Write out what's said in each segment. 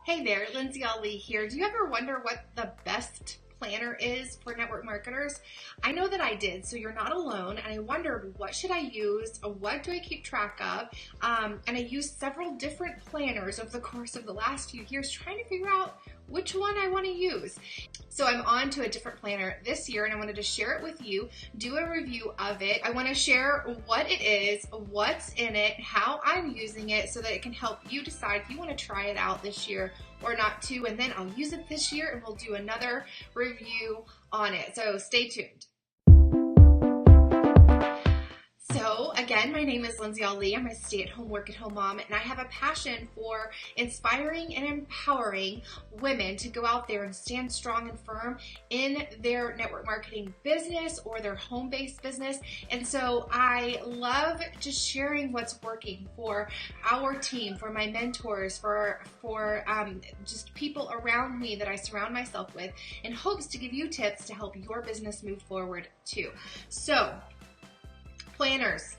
Hey there, Lindsay Ali here. Do you ever wonder what the best planner is for network marketers? I know that I did, so you're not alone. And I wondered, what should I use? What do I keep track of? And I used several different planners over the course of the last few years trying to figure out which one I want to use. So I'm on to a different planner this year, and I wanted to share it with you, do a review of it. I want to share what it is, what's in it, how I'm using it, so that it can help you decide if you want to try it out this year or not too. And then I'll use it this year and we'll do another review on it. So stay tuned. So again, my name is Lindsay Ali. I'm a stay-at-home, work-at-home mom, and I have a passion for inspiring and empowering women to go out there and stand strong and firm in their network marketing business or their home-based business. And so I love just sharing what's working for our team, for my mentors, for just people around me that I surround myself with, in hopes to give you tips to help your business move forward too. So, planners.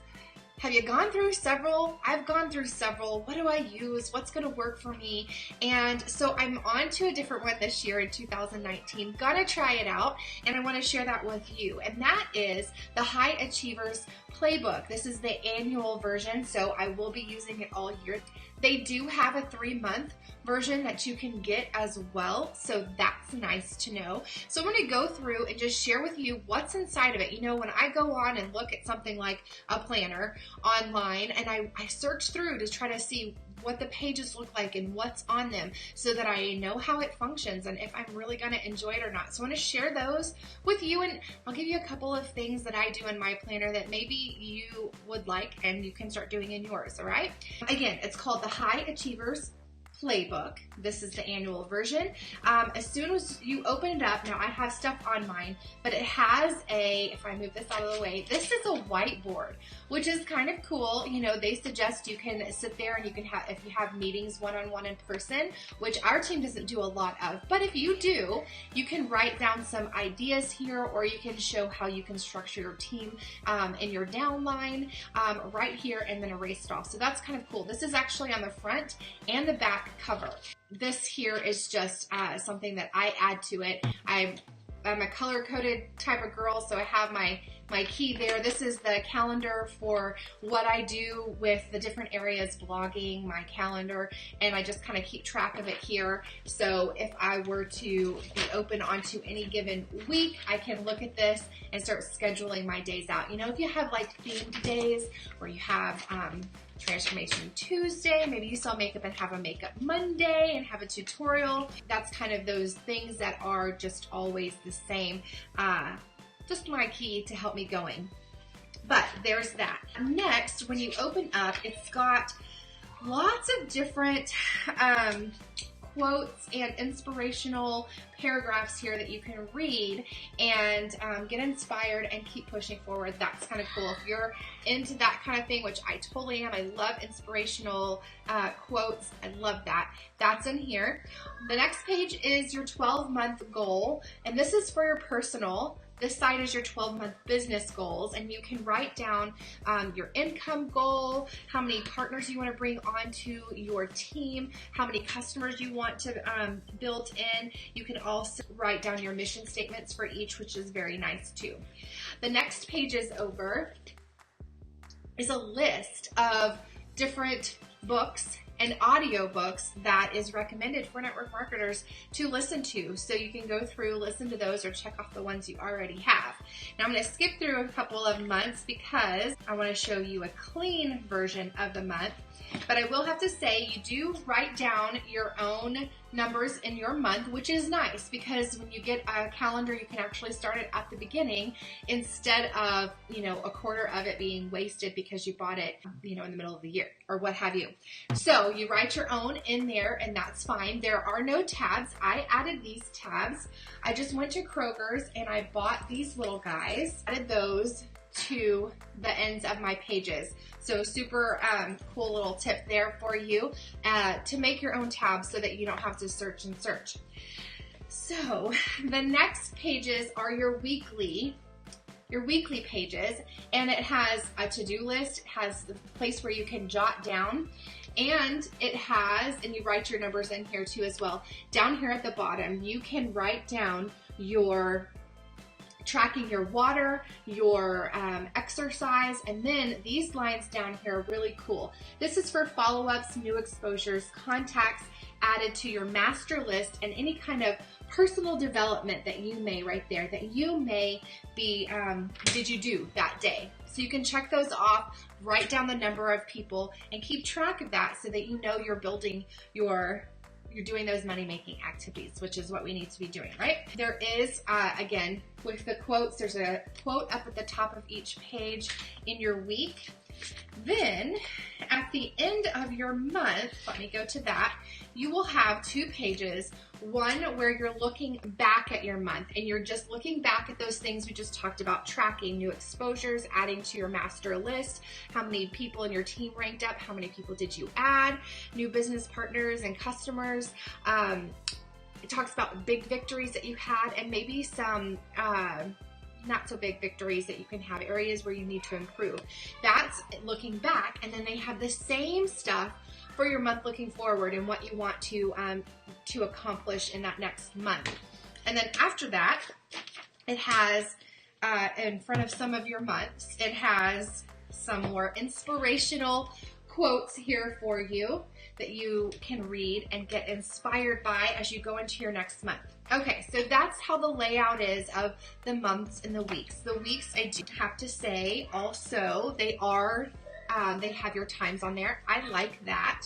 Have you gone through several? I've gone through several. What do I use? What's going to work for me? And so I'm on to a different one this year in 2019. Gonna try it out, and I want to share that with you. And that is the High Achievers Playbook. This is the annual version, so I will be using it all year. They do have a 3-month version that you can get as well, so that's nice to know. So I'm going to go through and just share with you what's inside of it. You know, when I go on and look at something like a planner online, and I search through to try to see what the pages look like and what's on them, so that I know how it functions and if I'm really going to enjoy it or not. So I want to share those with you, and I'll give you a couple of things that I do in my planner that maybe you would like and you can start doing in yours, all right? Again, it's called the High Achievers Playbook. This is the annual version. As soon as you open it up, now I have stuff on mine, but it has if I move this out of the way, this is a whiteboard, which is kind of cool. You know, they suggest you can sit there and you can have, if you have meetings one-on-one in person, which our team doesn't do a lot of, but if you do, you can write down some ideas here, or you can show how you can structure your team in your downline right here, and then erase it off. So that's kind of cool. This is actually on the front and the back cover. This here is just something that I add to it. I'm a color-coded type of girl, so I have my key there. This is the calendar for what I do with the different areas, blogging, my calendar, and I just kind of keep track of it here. So if I were to be open onto any given week, I can look at this and start scheduling my days out. You know, if you have like themed days, or you have Transformation Tuesday, maybe you sell makeup and have a makeup Monday and have a tutorial. That's kind of those things that are just always the same. Just my key to help me going. But there's that. Next, when you open up, it's got lots of different quotes and inspirational paragraphs here that you can read and get inspired and keep pushing forward. That's kind of cool. If you're into that kind of thing, which I totally am, I love inspirational quotes. I love that. That's in here. The next page is your 12-month goal, and this is for your personal. This side is your 12-month business goals, and you can write down your income goal, how many partners you want to bring onto your team, how many customers you want to build in. You can also write down your mission statements for each, which is very nice too. The next page is over is a list of different books and audiobooks that is recommended for network marketers to listen to. So you can go through, listen to those, or check off the ones you already have. Now I'm going to skip through a couple of months because I want to show you a clean version of the month. But I will have to say, you do write down your own numbers in your month, which is nice, because when you get a calendar, you can actually start it at the beginning instead of, you know, a quarter of it being wasted because you bought it, you know, in the middle of the year or what have you. So you write your own in there, and that's fine. There are no tabs. I added these tabs. I just went to Kroger's and I bought these little guys, added those to the ends of my pages. So super cool little tip there for you to make your own tabs so that you don't have to search and search. So the next pages are your weekly pages, and it has a to-do list, it has the place where you can jot down And it has, and you write your numbers in here too as well. Down here at the bottom, you can write down your tracking your water, your exercise, and then these lines down here are really cool. This is for follow-ups, new exposures, contacts added to your master list, and any kind of personal development that you may right there, that you may be, did you do that day? So you can check those off, write down the number of people, and keep track of that so that you know you're building you're doing those money-making activities, which is what we need to be doing, right? There is, again, with the quotes, there's a quote up at the top of each page in your week. Then, at the end of your month, let me go to that, you will have 2 pages. One where you're looking back at your month and you're just looking back at those things we just talked about, tracking new exposures, adding to your master list, how many people in your team ranked up, how many people did you add, new business partners and customers. It talks about big victories that you had and maybe some not so big victories that you can have, areas where you need to improve. That's looking back, and then they have the same stuff for your month looking forward and what you want to accomplish in that next month. And then after that, it has, in front of some of your months, it has some more inspirational quotes here for you that you can read and get inspired by as you go into your next month. Okay, so that's how the layout is of the months and the weeks. The weeks, I do have to say, also, they have your times on there. I like that.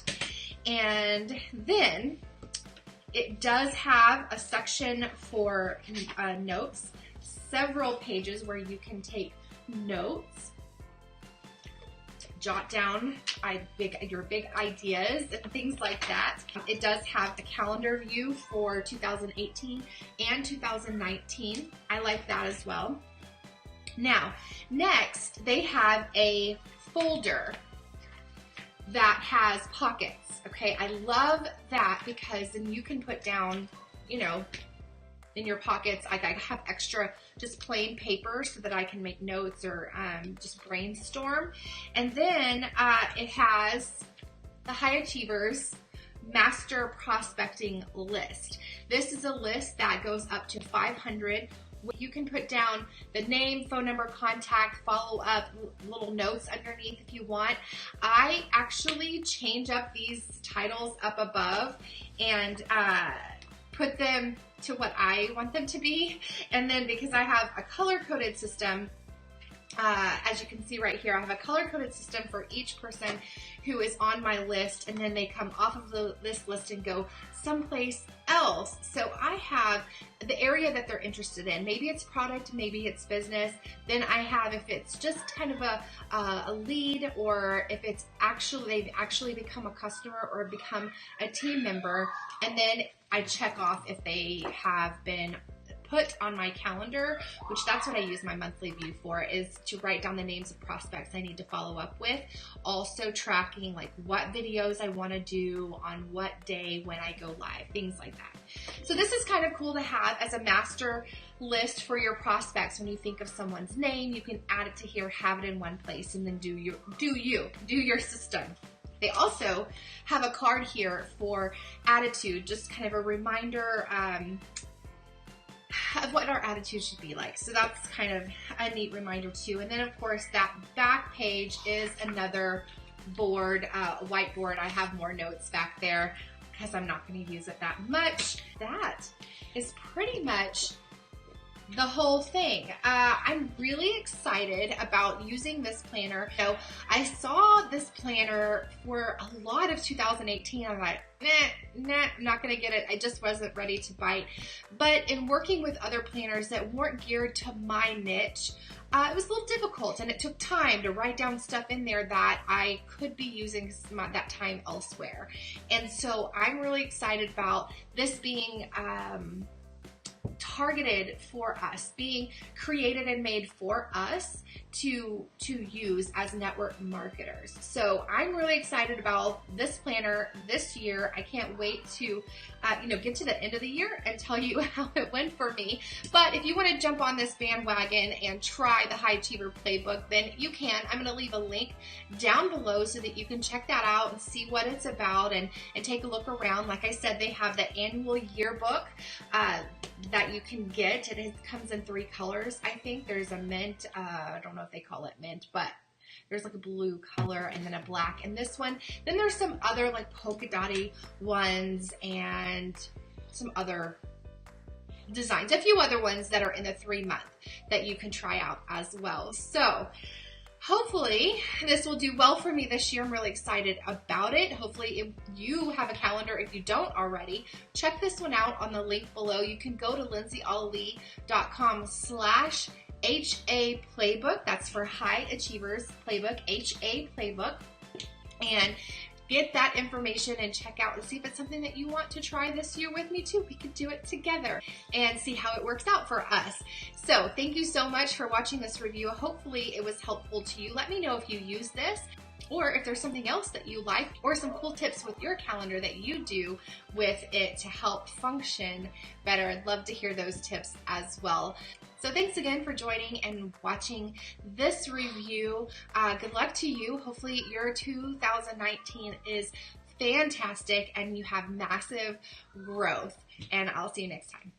And then it does have a section for notes, several pages where you can take notes, jot down your big ideas and things like that. It does have a calendar view for 2018 and 2019. I like that as well. Now, next, they have a folder that has pockets, okay? I love that because then you can put down, in your pockets, I have extra just plain paper so that I can make notes or just brainstorm. And then it has the High Achievers Master Prospecting List. This is a list that goes up to 500. You can put down the name, phone number, contact, follow up, little notes underneath if you want. I actually change up these titles up above and put them to what I want them to be. And then because I have a color-coded system, as you can see right here, I have a color-coded system for each person who is on my list, and then they come off of this list and go someplace else. So I have the area that they're interested in. Maybe it's product, maybe it's business. Then I have if it's just kind of a lead, or if it's they've actually become a customer or become a team member. And then I check off if they have been put on my calendar, which that's what I use my monthly view for, is to write down the names of prospects I need to follow up with. Also tracking like what videos I want to do on what day when I go live, things like that. So this is kind of cool to have as a master list for your prospects. When you think of someone's name, you can add it to here, have it in one place, and then do your system. They also have a card here for attitude, just kind of a reminder of what our attitude should be like. So that's kind of a neat reminder too. And then of course that back page is another board, whiteboard. I have more notes back there because I'm not going to use it that much. That is pretty much the whole thing. I'm really excited about using this planner. So I saw this planner for a lot of 2018. I'm like, nah, I'm not gonna get it. I just wasn't ready to bite. But in working with other planners that weren't geared to my niche, it was a little difficult, and it took time to write down stuff in there that I could be using that time elsewhere. And so I'm really excited about this being targeted for us, being created and made for us to use as network marketers. So I'm really excited about this planner this year. I can't wait to get to the end of the year and tell you how it went for me. But if you want to jump on this bandwagon and try the High Achiever Playbook, then you can. I'm going to leave a link down below so that you can check that out and see what it's about and take a look around. Like I said, they have the annual yearbook that you can get. It comes in 3 colors. I think there's a mint, I don't know if they call it mint, but there's like a blue color and then a black in this one. Then there's some other like polka dotty ones and some other designs, a few other ones that are in the 3-month that you can try out as well. So hopefully this will do well for me this year. I'm really excited about it. Hopefully if you have a calendar, if you don't already, check this one out on the link below. You can go to lindsayallee.com/HA Playbook. That's for High Achievers Playbook, HA Playbook. And get that information and check out and see if it's something that you want to try this year with me too. We could do it together and see how it works out for us. So thank you so much for watching this review. Hopefully it was helpful to you. Let me know if you use this, or if there's something else that you like, or some cool tips with your calendar that you do with it to help function better. I'd love to hear those tips as well. So thanks again for joining and watching this review. Good luck to you. Hopefully your 2019 is fantastic and you have massive growth. And I'll see you next time.